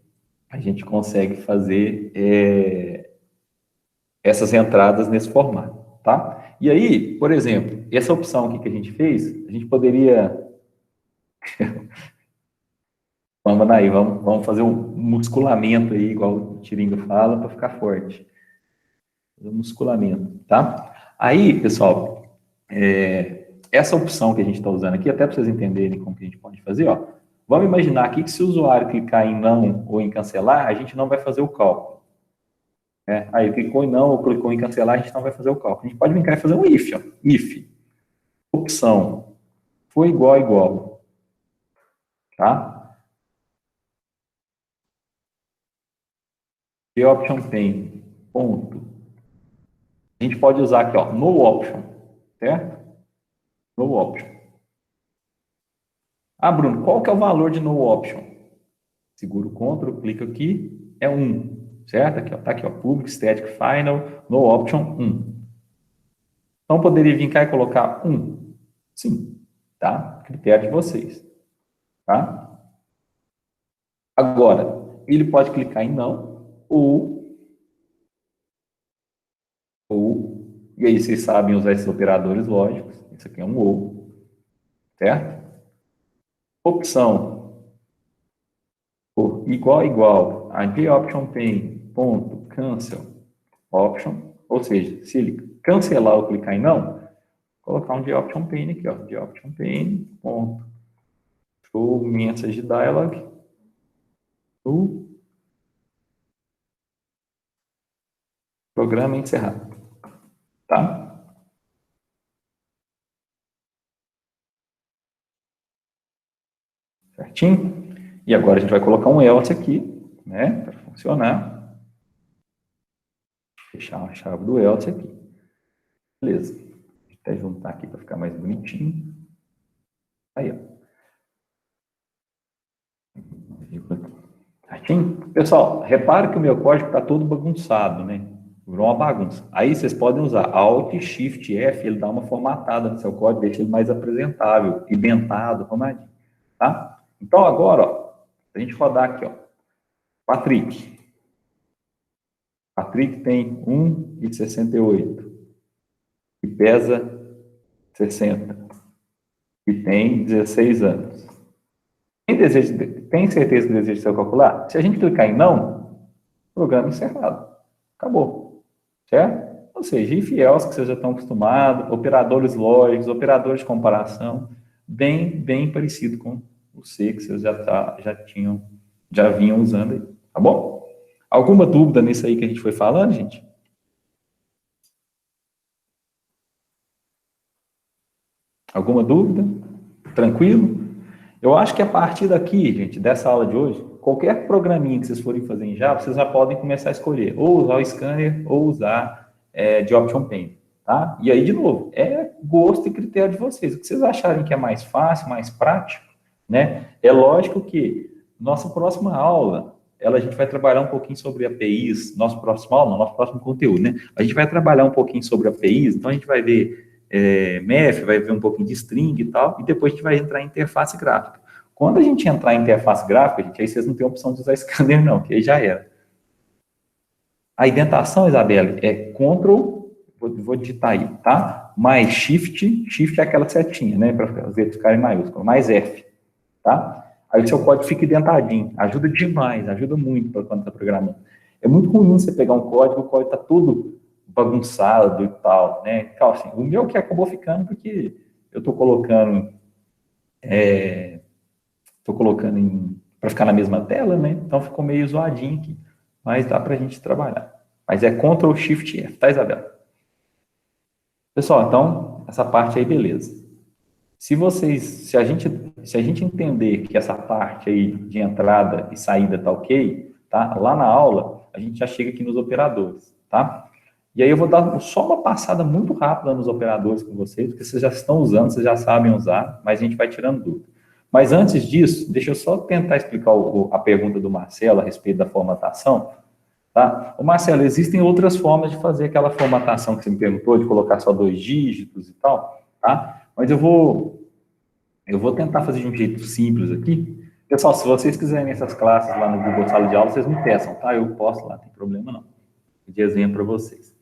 fazer essas entradas nesse formato, tá? E aí, por exemplo, essa opção aqui que a gente fez, a gente poderia... Vamos aí, vamos fazer um musculamento aí, igual o Tiringa fala, para ficar forte. Fazer um musculamento, tá? Aí, pessoal, essa opção que a gente está usando aqui, até para vocês entenderem como que a gente pode fazer, ó. Vamos imaginar aqui que se o usuário clicar em não ou em cancelar, a gente não vai fazer o cálculo. Né? Aí clicou em não ou clicou em cancelar, a gente não vai fazer o cálculo. A gente pode brincar e fazer um if, ó. If. Opção. For igual a igual. Tá? The option tem. Ponto. A gente pode usar aqui, ó, no option. Certo? No option. Ah, Bruno, qual que é o valor de no option? Seguro o Ctrl, clico aqui, é 1. Certo? Aqui, ó, tá aqui, ó, public static final, no option 1. Então, poderia vir cá e colocar 1. Sim, tá? Critério de vocês. Tá? Agora, ele pode clicar em não, e aí vocês sabem usar esses operadores lógicos. Isso aqui é um ou, certo? Opção por igual a igual, a the option pane, ponto, cancel, option, ou seja, se ele cancelar ou clicar em não, colocar um the option pane aqui, ó, the option pane, ponto, show message dialog, o programa encerrado, tá? Certinho? E agora a gente vai colocar um else aqui, né, para funcionar. Fechar a chave do else aqui. Beleza. Vou até juntar aqui para ficar mais bonitinho. Aí, ó. Certinho? Pessoal, repare que o meu código está todo bagunçado, né? Virou uma bagunça. Aí vocês podem usar Alt, Shift, F, ele dá uma formatada no seu código, deixa ele mais apresentável, identado, arrumadinho, tá? Então, agora, ó, a gente rodar aqui, ó, Patrick. Patrick tem 1,68 e pesa 60 e tem 16 anos. Tem certeza que deseja ser calcular? Se a gente clicar em não, programa encerrado. Acabou. Certo? Ou seja, if else, que vocês já estão acostumados, operadores lógicos, operadores de comparação, bem parecido com o C que vocês já vinham usando aí. Tá bom? Alguma dúvida nisso aí que a gente foi falando, gente? Alguma dúvida? Tranquilo? Eu acho que a partir daqui, gente, dessa aula de hoje, qualquer programinha que vocês forem fazer em Java, vocês já podem começar a escolher, ou usar o scanner, ou usar de option pane, tá? E aí, de novo, é gosto e critério de vocês. O que vocês acharem que é mais fácil, mais prático, né? É lógico que nossa próxima aula, a gente vai trabalhar um pouquinho sobre APIs, nosso próximo aula, não, nosso próximo conteúdo, né? A gente vai trabalhar um pouquinho sobre APIs, então a gente vai ver MEF, vai ver um pouquinho de string e tal, e depois a gente vai entrar em interface gráfica. Quando a gente entrar em interface gráfica, gente, aí vocês não têm a opção de usar scanner não, que aí já era. A indentação, Isabelle, é Ctrl, vou digitar aí, tá? Mais Shift é aquela setinha, né? Para as letras ficarem maiúsculas, mais F, tá? Aí o seu código fica indentadinho. Ajuda demais, ajuda muito para quando está programando. É muito ruim você pegar um código, o código está todo bagunçado e tal, né? Então, assim, o meu que acabou ficando porque eu estou colocando para ficar na mesma tela, né? Então ficou meio zoadinho aqui. Mas dá para a gente trabalhar. Mas é Ctrl Shift F, tá, Isabela? Pessoal, então, essa parte aí, beleza. Se a gente entender que essa parte aí de entrada e saída tá ok, tá? Lá na aula, a gente já chega aqui nos operadores, tá? E aí eu vou dar só uma passada muito rápida nos operadores com vocês, porque vocês já estão usando, vocês já sabem usar, mas a gente vai tirando dúvida. Mas antes disso, deixa eu só tentar explicar a pergunta do Marcelo a respeito da formatação, tá? Ô Marcelo, existem outras formas de fazer aquela formatação que você me perguntou, de colocar só 2 dígitos e tal, tá? Mas eu vou tentar fazer de um jeito simples aqui. Pessoal, se vocês quiserem essas classes lá no Google Sala de Aula, vocês me peçam, tá? Eu posto lá, não tem problema não. De exemplo para vocês,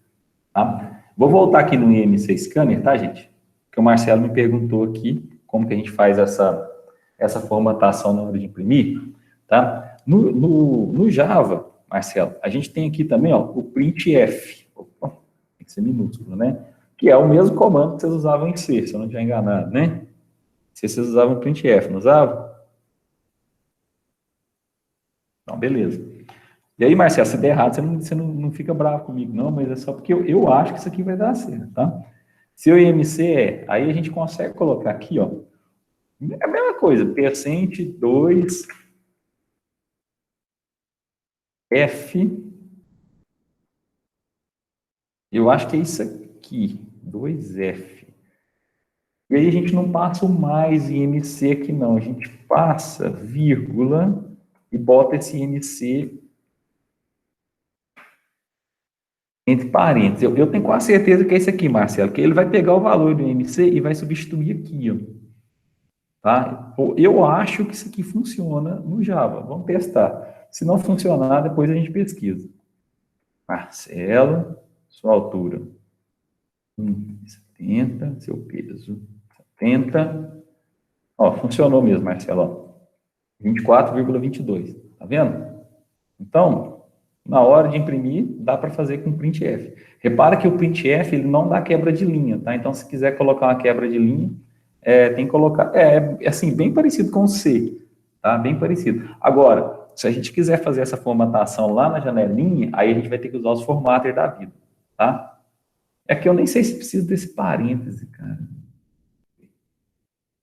tá? Vou voltar aqui no IMC Scanner, tá, gente? Porque o Marcelo me perguntou aqui como que a gente faz essa formatação na hora de imprimir, tá? No Java, Marcelo, a gente tem aqui também, ó, o printf. Opa, tem que ser minúsculo, né? Que é o mesmo comando que vocês usavam em C, se eu não estiver enganado, né? Se vocês usavam printf, não usavam? Então, beleza. E aí, Marcelo, se der errado, você não fica bravo comigo, não, mas é só porque eu acho que isso aqui vai dar certo, tá? Se o IMC aí a gente consegue colocar aqui, ó, é a mesma coisa, percent 2 F, eu acho que é isso aqui, 2F. E aí a gente não passa o mais IMC aqui não, a gente passa vírgula e bota esse IMC entre parênteses. Eu tenho quase certeza que é esse aqui, Marcelo, que ele vai pegar o valor do IMC e vai substituir aqui, ó. Tá? Eu acho que isso aqui funciona no Java. Vamos testar. Se não funcionar, depois a gente pesquisa. Marcelo, sua altura 1,70, seu peso 70. Ó, funcionou mesmo, Marcelo. 24,22. Tá vendo? Então, na hora de imprimir, dá para fazer com printf. Repara que o printf ele não dá quebra de linha, tá? Então, se quiser colocar uma quebra de linha, tem que colocar, assim, bem parecido com o C, tá? Bem parecido. Agora, se a gente quiser fazer essa formatação lá na janelinha, aí a gente vai ter que usar os formatter da vida, tá? É que eu nem sei se precisa desse parêntese, cara.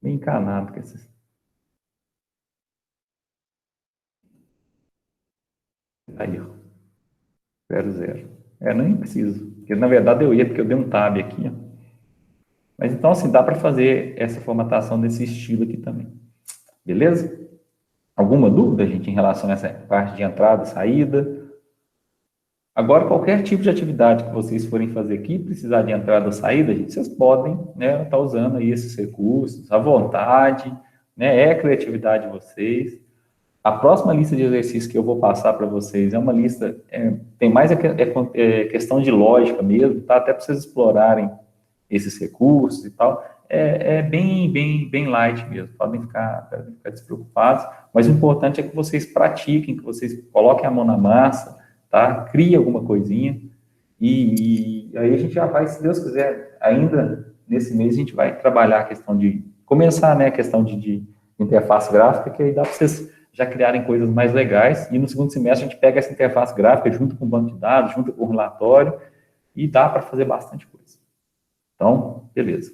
Bem encanado com esses. Aí, ó. 00. Nem preciso. Porque, na verdade, eu ia, porque eu dei um tab aqui, ó. Mas, então, assim, dá para fazer essa formatação desse estilo aqui também. Beleza? Alguma dúvida, gente, em relação a essa parte de entrada e saída? Agora, qualquer tipo de atividade que vocês forem fazer aqui, precisar de entrada ou saída, gente, vocês podem, né, estar usando aí esses recursos à vontade, né, é a criatividade de vocês. A próxima lista de exercícios que eu vou passar para vocês é uma lista, tem mais questão de lógica mesmo, tá? Até para vocês explorarem esses recursos e tal. Bem light mesmo, podem ficar despreocupados, mas o importante é que vocês pratiquem, que vocês coloquem a mão na massa, tá? Crie alguma coisinha, e aí a gente já vai, se Deus quiser, ainda nesse mês a gente vai trabalhar a questão de, começar, né, a questão de interface gráfica, que aí dá para vocês já criarem coisas mais legais, e no segundo semestre a gente pega essa interface gráfica junto com o banco de dados, junto com o relatório, e dá para fazer bastante coisa. Então, beleza.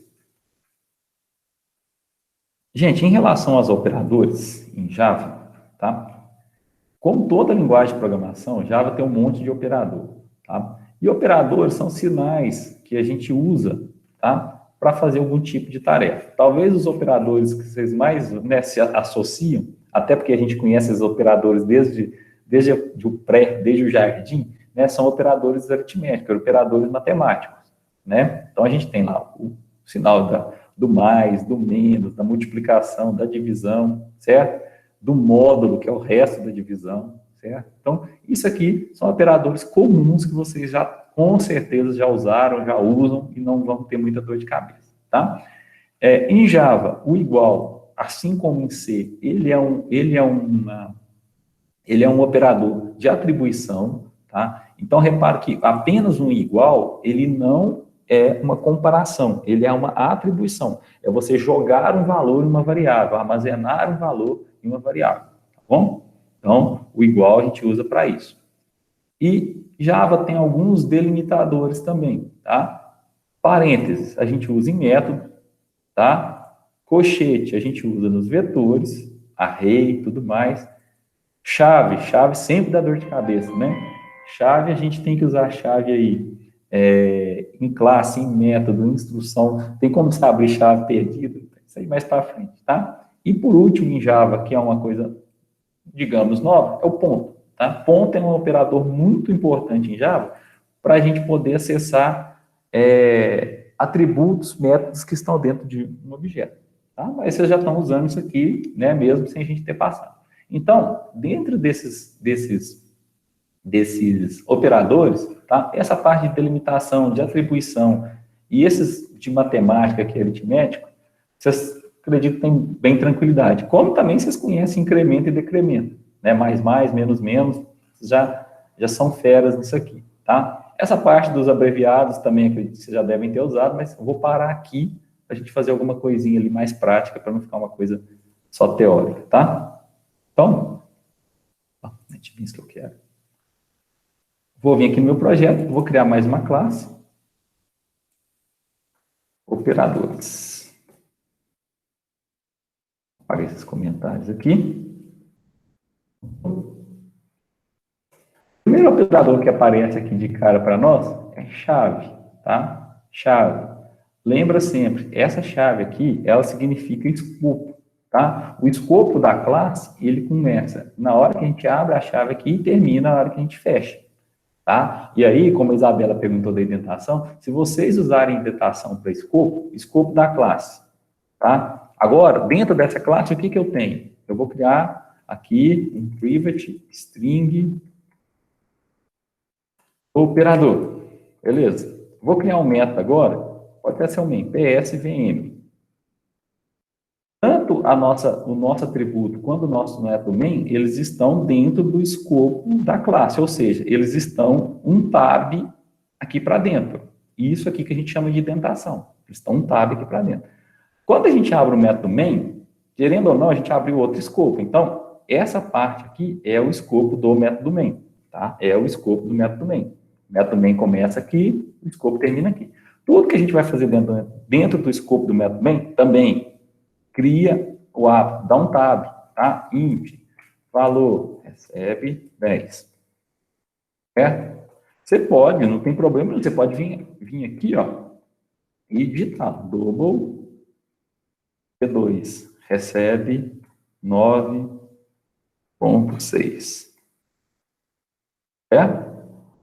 Gente, em relação aos operadores em Java, tá? Como toda linguagem de programação, Java tem um monte de operador, tá? E operadores são sinais que a gente usa, tá? Para fazer algum tipo de tarefa. Talvez os operadores que vocês mais, né, se associam até porque a gente conhece os operadores desde desde o jardim, né, são operadores aritméticos, operadores matemáticos, né? Então, a gente tem lá o sinal do mais, do menos, da multiplicação, da divisão, certo? Do módulo, que é o resto da divisão, certo? Então, isso aqui são operadores comuns que vocês já, com certeza, já usaram, já usam e não vão ter muita dor de cabeça, tá? Em Java, o igual, assim como em C, ele é um operador de atribuição, tá? Então, repare que apenas um igual, ele não é uma comparação, ele é uma atribuição. É você jogar um valor em uma variável, armazenar um valor em uma variável, tá bom? Então, o igual a gente usa para isso. E Java tem alguns delimitadores também, tá? Parênteses, a gente usa em método, tá? Cochete, a gente usa nos vetores, array e tudo mais. Chave sempre dá dor de cabeça, né? Chave, a gente tem que usar a chave aí em classe, em método, em instrução. Tem como você abrir chave perdida? Isso aí mais para frente, tá? E por último, em Java, que é uma coisa, digamos, nova, é o ponto, tá? Ponto é um operador muito importante em Java para a gente poder acessar atributos, métodos que estão dentro de um objeto, tá? Mas vocês já estão usando isso aqui, né? Mesmo sem a gente ter passado. Então, dentro desses operadores, tá? Essa parte de delimitação, de atribuição e esses de matemática, que é aritmético, vocês acredito que têm bem tranquilidade. Como também vocês conhecem incremento e decremento, né? Mais, menos, já são feras nisso aqui, tá? Essa parte dos abreviados também acredito que vocês já devem ter usado, mas eu vou parar aqui para a gente fazer alguma coisinha ali mais prática, para não ficar uma coisa só teórica, tá? Então, NetBeans que eu quero. Vou vir aqui no meu projeto, vou criar mais uma classe. Operadores. Apagar esses comentários aqui. O primeiro operador que aparece aqui de cara para nós é chave, tá? Chave. Lembra sempre, essa chave aqui, ela significa escopo, tá? O escopo da classe, ele começa na hora que a gente abre a chave aqui e termina na hora que a gente fecha. Tá? E aí, como a Isabela perguntou da indentação, se vocês usarem indentação para escopo da classe, tá? Agora, dentro dessa classe, o que que eu tenho? Eu vou criar aqui um private string operador, beleza? Vou criar um método agora, pode até ser um main, psvm. Tanto o nosso atributo quanto o nosso método main, eles estão dentro do escopo da classe, ou seja, eles estão um tab aqui para dentro. Isso aqui que a gente chama de indentação. Eles estão um tab aqui para dentro. Quando a gente abre o método main, querendo ou não, a gente abre outro escopo. Então, essa parte aqui é o escopo do método main, tá? É o escopo do método main. O método main começa aqui, o escopo termina aqui. Tudo que a gente vai fazer dentro do escopo do método main, também cria o app, dá um tab, tá? Int, valor, recebe 10. Certo? Você pode, não tem problema, você pode vir aqui, ó, e digitar double V2, recebe 9.6. Certo?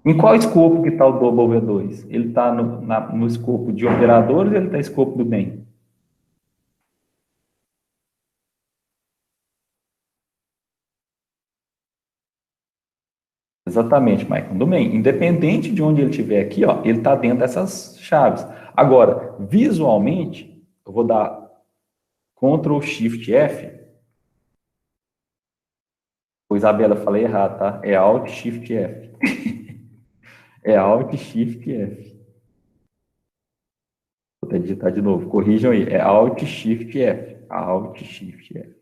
Em qual escopo que está o double V2? Ele está no escopo de operadores ou ele está no escopo do main? Exatamente, Michael, do main. Independente de onde ele estiver aqui, ó, ele está dentro dessas chaves. Agora, visualmente, eu vou dar Ctrl Shift F. O Isabela, falei errado, tá? É Alt Shift F. É Alt Shift F. Vou até digitar de novo, corrijam aí. É Alt Shift F. Alt Shift F.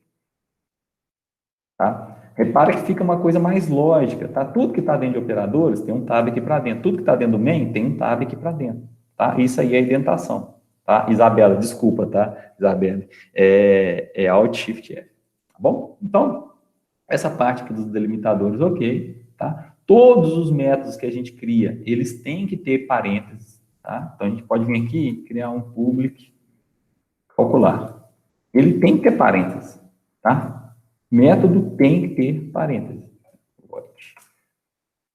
Tá? Repara que fica uma coisa mais lógica, tá? Tudo que está dentro de operadores tem um tab aqui para dentro. Tudo que está dentro do main tem um tab aqui para dentro, tá? Isso aí é indentação, tá? Isabela, desculpa, tá? Isabela, é Alt Shift F, tá bom? Então, essa parte aqui dos delimitadores, ok, tá? Todos os métodos que a gente cria, eles têm que ter parênteses, tá? Então, a gente pode vir aqui e criar um public calcular. Ele tem que ter parênteses, tá? Método tem que ter parênteses.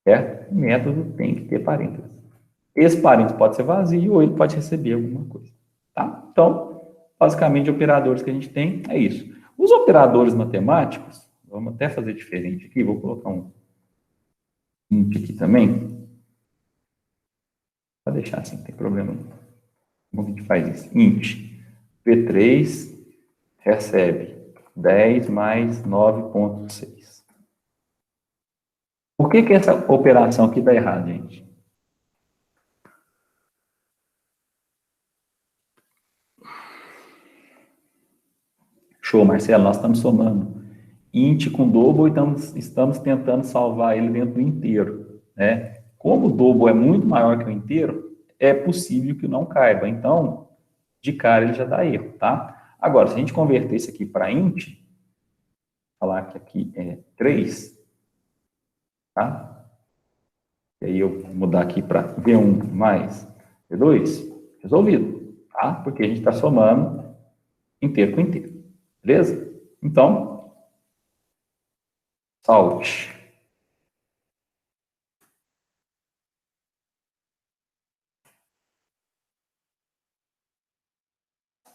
Certo? Método tem que ter parênteses. Esse parênteses pode ser vazio ou ele pode receber alguma coisa. Tá? Então, basicamente, operadores que a gente tem é isso. Os operadores matemáticos, vamos até fazer diferente aqui, vou colocar um int aqui também. Vou deixar assim, não tem problema não. Como a gente faz isso? Int P3 recebe 10 mais 9,6. Por que essa operação aqui está errada, gente? Show, Marcelo, nós estamos somando int com double e estamos tentando salvar ele dentro do inteiro, né? Como o double é muito maior que o inteiro, é possível que não caiba. Então, de cara ele já dá erro, tá? Agora, se a gente converter isso aqui para int, falar que aqui é 3, tá? E aí eu vou mudar aqui para V1 mais V2, resolvido, tá? Porque a gente está somando inteiro com inteiro, beleza? Então, solte.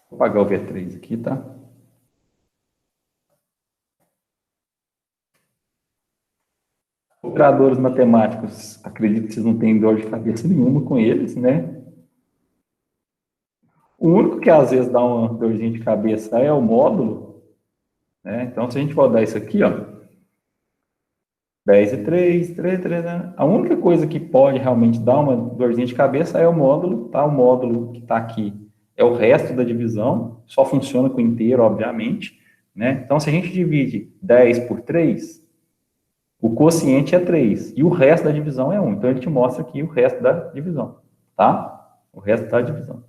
Vou apagar o V3 aqui, tá? Operadores matemáticos, acredito que vocês não têm dor de cabeça nenhuma com eles, né? O único que às vezes dá uma dorzinha de cabeça é o módulo, né? Então, se a gente rodar isso aqui, ó, 10 e 3, 3, 3, né? A única coisa que pode realmente dar uma dorzinha de cabeça é o módulo, tá? O módulo que está aqui é o resto da divisão, só funciona com inteiro, obviamente, né? Então, se a gente divide 10 por 3, o quociente é 3, e o resto da divisão é 1. Então, ele te mostra aqui o resto da divisão, tá? O resto da divisão.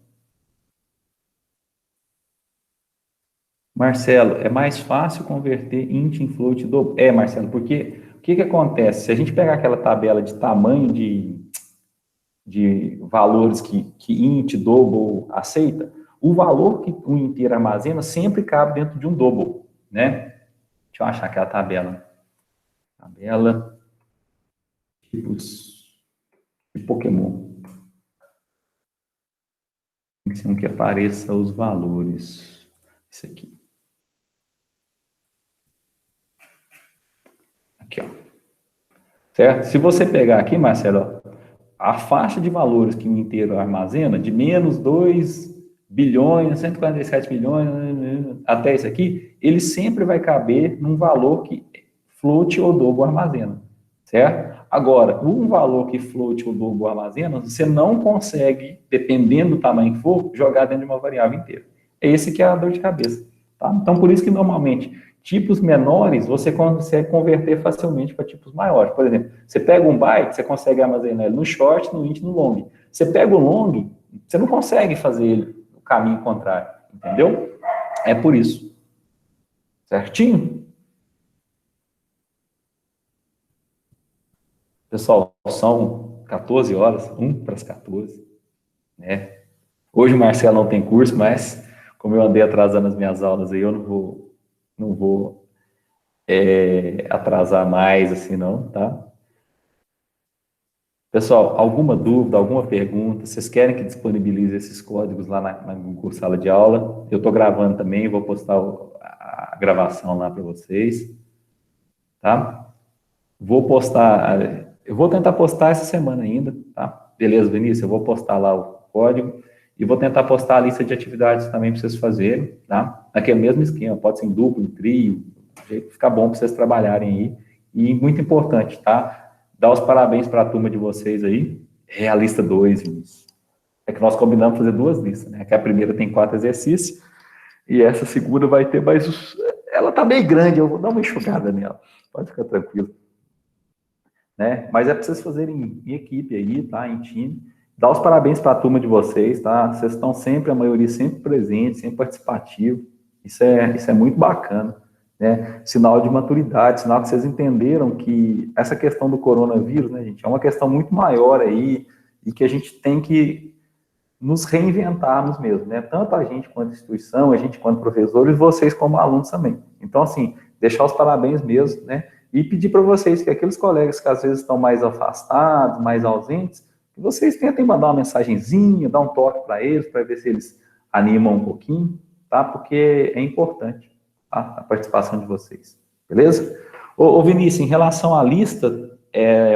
Marcelo, é mais fácil converter int em float double? É, Marcelo, porque o que acontece? Se a gente pegar aquela tabela de tamanho de valores que int, double aceita, o valor que o inteiro armazena sempre cabe dentro de um double, né? Deixa eu achar aquela tabela. Tabela tipos de Pokémon. Tem que ser um que apareça os valores. Isso aqui. Aqui, ó. Certo? Se você pegar aqui, Marcelo, ó, a faixa de valores que o inteiro armazena, de menos 2 bilhões, 147 bilhões, até isso aqui, ele sempre vai caber num valor que float ou double armazena, certo? Agora, um valor que float ou double armazena, você não consegue, dependendo do tamanho que for, jogar dentro de uma variável inteira. É esse que é a dor de cabeça, tá? Então, por isso que normalmente tipos menores você consegue converter facilmente para tipos maiores. Por exemplo, você pega um byte, você consegue armazenar ele no short, no int, no long. Você pega o long, você não consegue fazer ele o caminho contrário, entendeu? É por isso. Certinho? Pessoal, são 14 horas, 1 para as 14, né? Hoje o Marcelo não tem curso, mas como eu andei atrasando as minhas aulas aí, eu não vou atrasar mais assim não, tá? Pessoal, alguma dúvida, alguma pergunta? Vocês querem que disponibilize esses códigos lá na Google Sala de Aula? Eu estou gravando também, vou postar a gravação lá para vocês, tá? Vou postar, eu vou tentar postar essa semana ainda, tá? Beleza, Vinícius? Eu vou postar lá o código e vou tentar postar a lista de atividades também para vocês fazerem, tá? Naquele mesmo esquema, pode ser em duplo, em trio, fica bom para vocês trabalharem aí. E muito importante, tá? Dar os parabéns para a turma de vocês aí. É a lista 2, Vinícius. É que nós combinamos fazer 2 listas, né? Que a primeira tem 4 exercícios e essa segunda vai ter mais... Ela tá meio grande, eu vou dar uma enxugada nela. Pode ficar tranquilo. Né? Mas é para vocês fazerem em equipe aí, tá? Em time. Dar os parabéns para a turma de vocês, tá? Vocês estão sempre, a maioria sempre presente, sempre participativo. Isso é muito bacana. Né? Sinal de maturidade, sinal que vocês entenderam que essa questão do coronavírus, né, gente, é uma questão muito maior aí e que a gente tem que nos reinventarmos mesmo, né? Tanto a gente quanto instituição, a gente quanto professores, vocês como alunos também. Então, assim, deixar os parabéns mesmo, né? E pedir para vocês que aqueles colegas que às vezes estão mais afastados, mais ausentes, que vocês tentem mandar uma mensagenzinha, dar um toque para eles, para ver se eles animam um pouquinho, tá? Porque é importante, tá? A participação de vocês, beleza? Ô Vinícius, em relação à lista,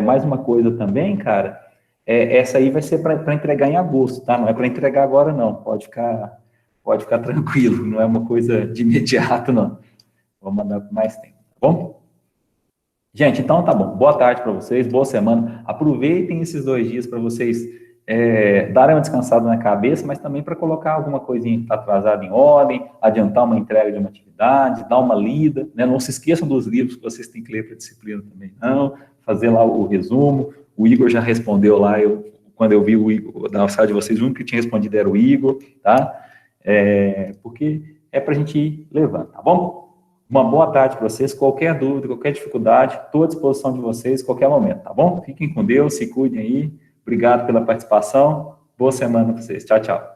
mais uma coisa também, cara, essa aí vai ser para entregar em agosto, tá? Não é para entregar agora, não. Pode ficar tranquilo, não é uma coisa de imediato, não. Vou mandar por mais tempo, tá bom? Gente, então tá bom. Boa tarde para vocês, boa semana. Aproveitem esses 2 dias para vocês darem uma descansada na cabeça, mas também para colocar alguma coisinha que está atrasada em ordem, adiantar uma entrega de uma atividade, dar uma lida, né? Não se esqueçam dos livros que vocês têm que ler para a disciplina também, não. Fazer lá o resumo. O Igor já respondeu lá, quando eu vi o Igor, na sala de vocês, o único que tinha respondido era o Igor, tá? Porque é para a gente ir levando, tá bom? Uma boa tarde para vocês. Qualquer dúvida, qualquer dificuldade, estou à disposição de vocês, qualquer momento, tá bom? Fiquem com Deus, se cuidem aí. Obrigado pela participação. Boa semana para vocês. Tchau, tchau.